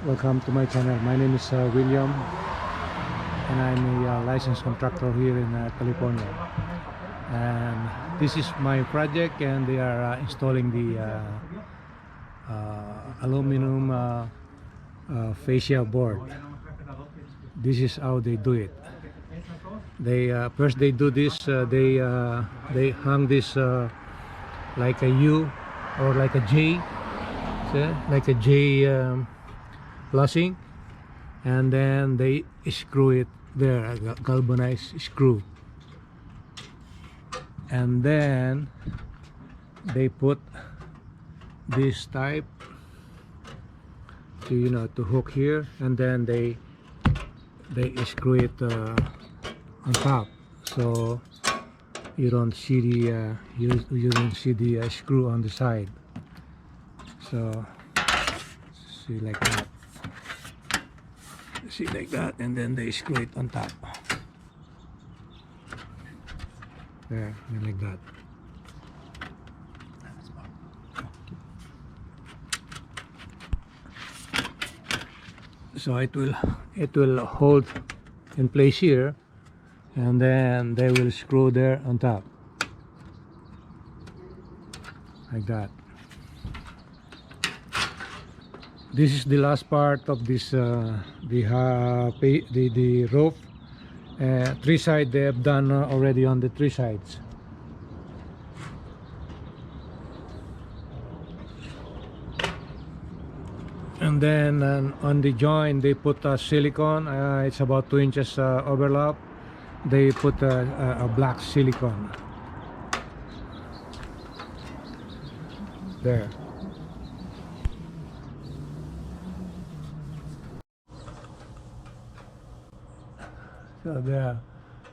Welcome to my channel. My name is William, and I'm a licensed contractor here in California. And this is my project, and they are installing the aluminum fascia board. This is how they do it. They first they do this. They hang this like a U or like a J, like a J. Plushing, and then they screw it there, a galvanized screw, and then they put this type to to hook here, and then they screw it on top, so you don't see the you don't see the screw on the side. So see like that. See like that, and then they screw it on top there, and like that. So it will hold in place here, and then they will screw there on top like that. This is the last part of this the roof. Three sides they have done already on the three sides. And then on the joint they put silicone. It's about 2 inches overlap. They put a black silicone there. So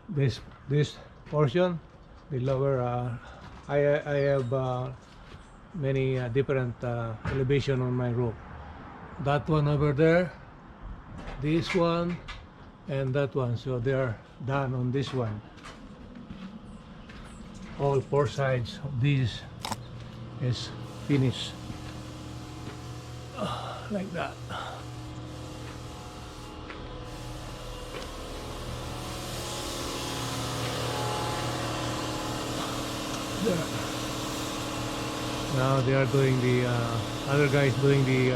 this portion, the lower, I have many different elevation on my roof. That one over there, this one, and that one. So they are done on this one. All four sides of this is finished like that. There. Now they are doing the other guys doing the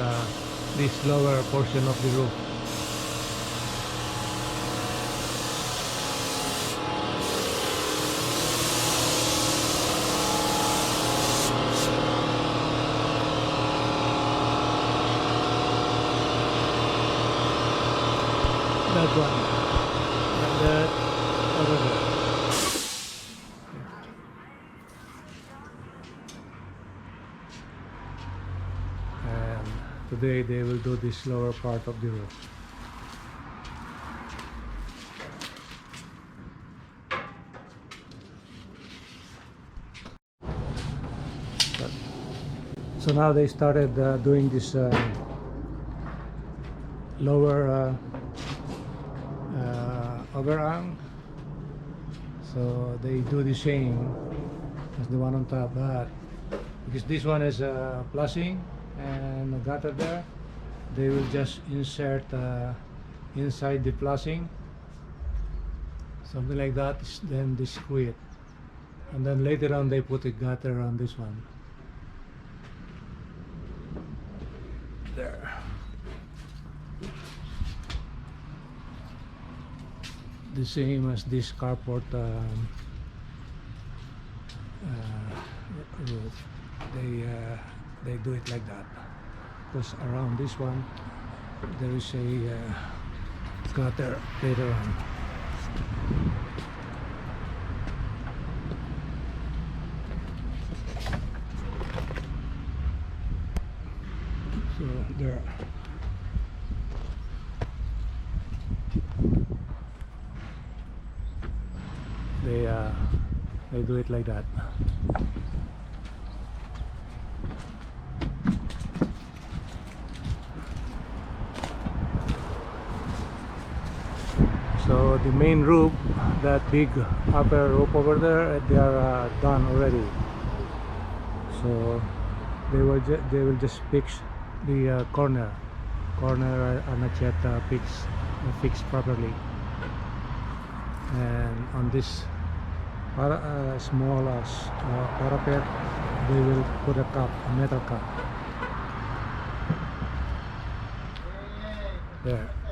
this lower portion of the roof. That one, and that over there. Today they will do this lower part of the roof. So now they started doing this lower overhang. So they do the same as the one on top, but because this one is plushing and a gutter there, they will just insert inside the plushing, something like that, then they screw it, and then later on they put a gutter on this one there. The same as this carport roof. They do it like that, because around this one there is a gutter later on. So there. They do it like that. So the main roof, that big upper roof over there, they are done already. So they will just fix the corner corner are not yet fixed properly, and on this small parapet they will put a cup, a metal cup there.